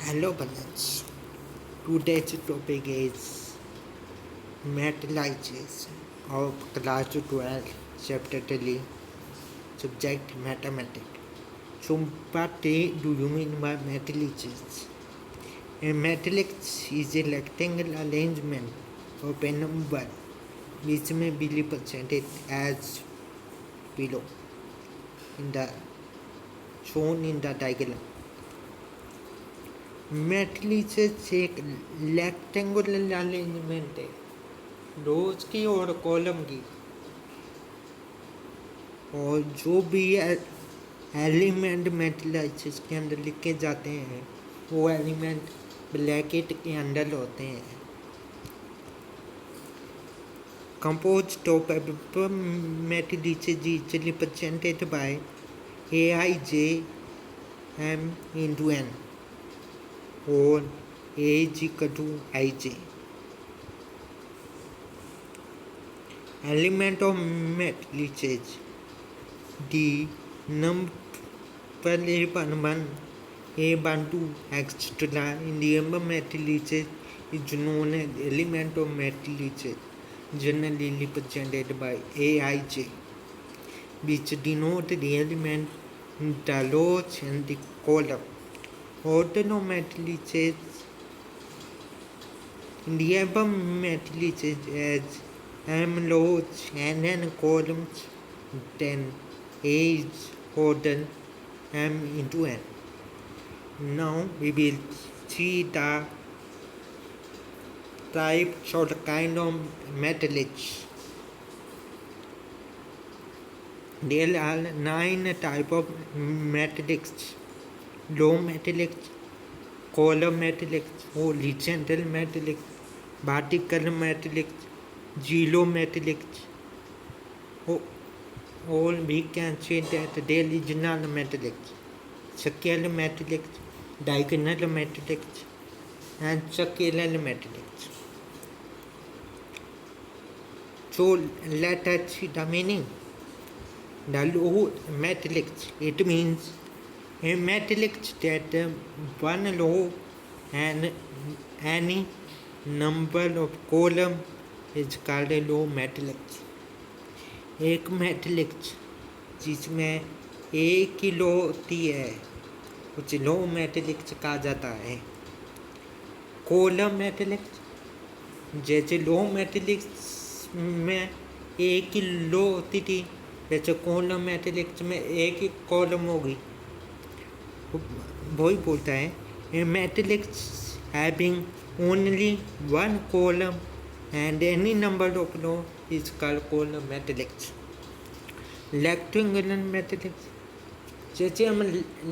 Hello, Balance. Today's topic is metallization of class 12, chapter 3, subject mathematics. So, what do you mean by metallization? A matrix is a rectangle arrangement of a number which may be represented as below in the shown in the diagram. Matrices एक rectangular arrangement है रोज की और column की, और जो भी element matrices के अंदर लिखे जाते हैं वो एलिमेंट ब्रैकेट के अंदर होते हैं. Composed of matrices is represented by Aij m into n or A is equal to Ij. Element of matrices. The number A11, A12, etc. in the number matrices is known as element of matrices, generally represented by Aij, which denote the element, the rows and the column. Order of matrices. In the above matrices as m rows and n columns, then A is ordered m into n. Now we will see the types or the kind of matrices. There are 9 types of matrices: row matrix, column matrix, horizontal matrix, vertical matrix, zero matrix. Or we can say that there is null matrix, scalar matrix, diagonal matrix, and scalar matrix. So let us see the meaning. The row matrix, it means a matrix that one row and any number of column is called a row matrix. एक matrix जिसमें एक ही रो होती है उसे row matrix कहा जाता है. Column matrix, जैसे रो मैट्रिक्स में एक ही रो होती थी वैसे कॉलम मैट्रिक्स में एक ही कॉलम होगी. वही बोलता है a matrix having only one column and any number of rows is called column matrix. Rectangular matrix, जैसे हम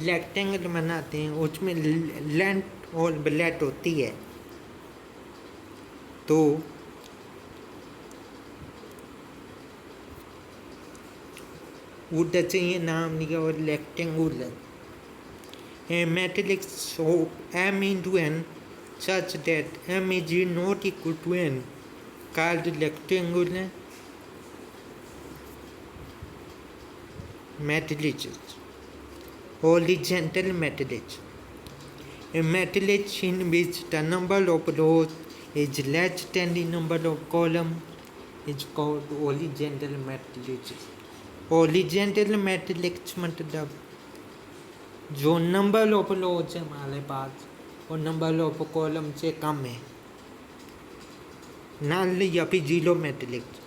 रेक्टेंगल बनाते हैं उसमें लेंथ और ब्रेड्थ होती है, तो उधर से ये नाम लिखा और rectangular. A matrix of m into n such that m is not equal to n called rectangular matrices. Horizontal matrix. A matrix in which the number of rows is less than the number of columns is called horizontal matrices. Horizontal matrix मतलब जो number of रोज है हमारे पास और number of column से कम है, null या फिर zero matrix.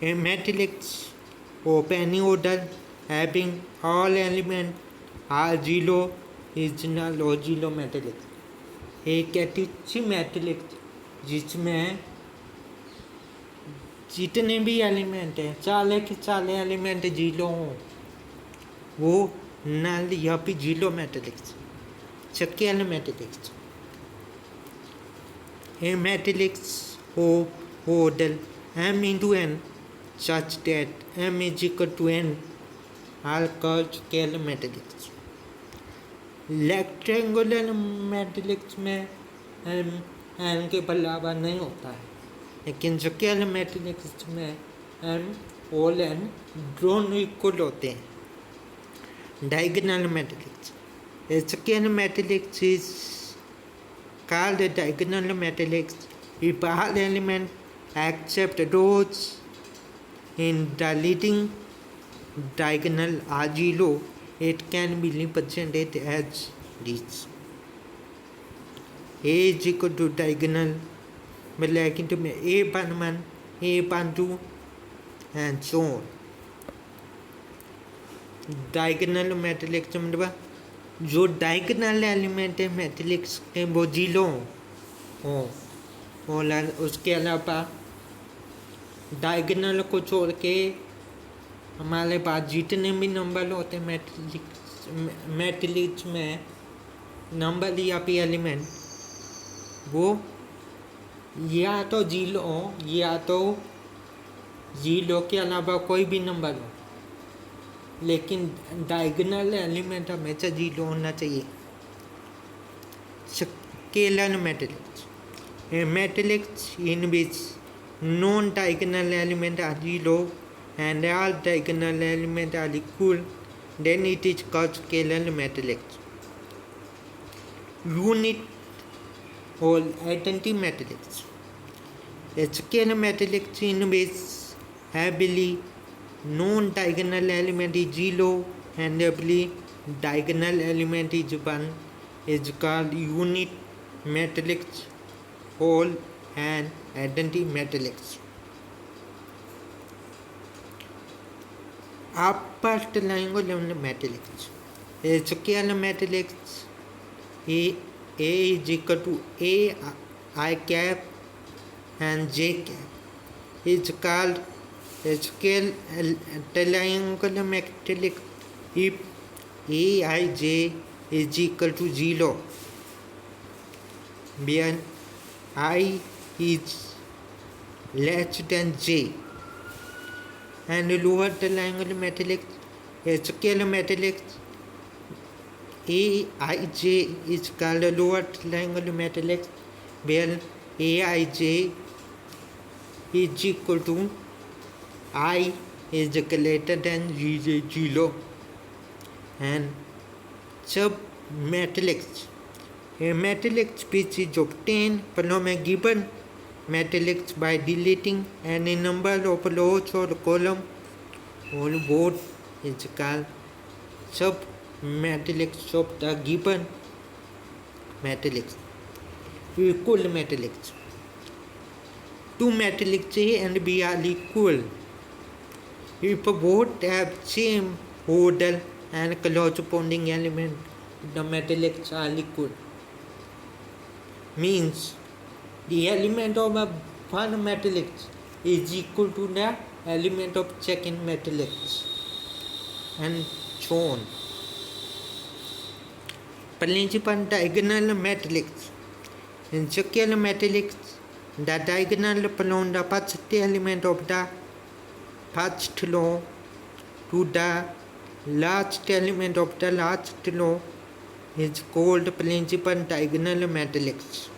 A matrix of any order having all element are zero is null और जीरो मैट्रिक्स. एक ऐसी मैट्रिक्स जिसमें जितने भी एलिमेंट हैं सारे के सारे एलिमेंट जीरो हों वो नल या फिर zero matrix. Scalar matrix. A matrix of order m into n such that m is equal to n are called scalar matrix. Rectangular matrix में m n के बराबर नहीं होता है, लेकिन स्केलर मैट्रिक्स में m और n दोनों इक्वल होते हैं. Diagonal matrix. A second matrix is called a diagonal matrix if all elements except those in the leading diagonal are zero. It can be represented as this. A is equal to diagonal black into A1, A2 and so on. Diagonal matrix मतलब जो diagonal element है matrix के वो zero हो और उसके अलावा diagonal को छोड़ के हमारे पास जितने भी नंबर होते हैं मैट्रिक्स में नंबर या फिर एलिमेंट वो या तो जीरो हो या तो जीरो के अलावा कोई भी नंबर हो, लेकिन डायगोनल एलिमेंट हमेशा जीरो होना चाहिए. Scalar matrix, a matrix in which non diagonal element are zero and all diagonal elements are equal, then it is called scalar matrix. Unit or identity matrix. A scalar matrix in which every non-diagonal element is zero and every diagonal element is one is called unit matrix or an identity matrix. Upper triangular matrix. A scalar matrix A is equal to A I cap and J cap. It's called a scalar triangular matrix if Aij is equal to 0, where I is less than J. And lower triangular matrix, a scalar matrix Aij is called a lower triangular matrix where Aij is equal to I is greater than 0. And sub matrix, a matrix which is obtained from a given matrix by deleting any number of rows or columns or both is called sub matrix of the given matrix. Equal matrix. Two matrices A and B are equal if both have same order and corresponding element. The matrix are equal. Means the element of one matrix is equal to the element of second matrix and so on. Principal diagonal matrix. In scalar matrix, the diagonal from the first element of the first row to the last element of the last row is called principal diagonal matrix.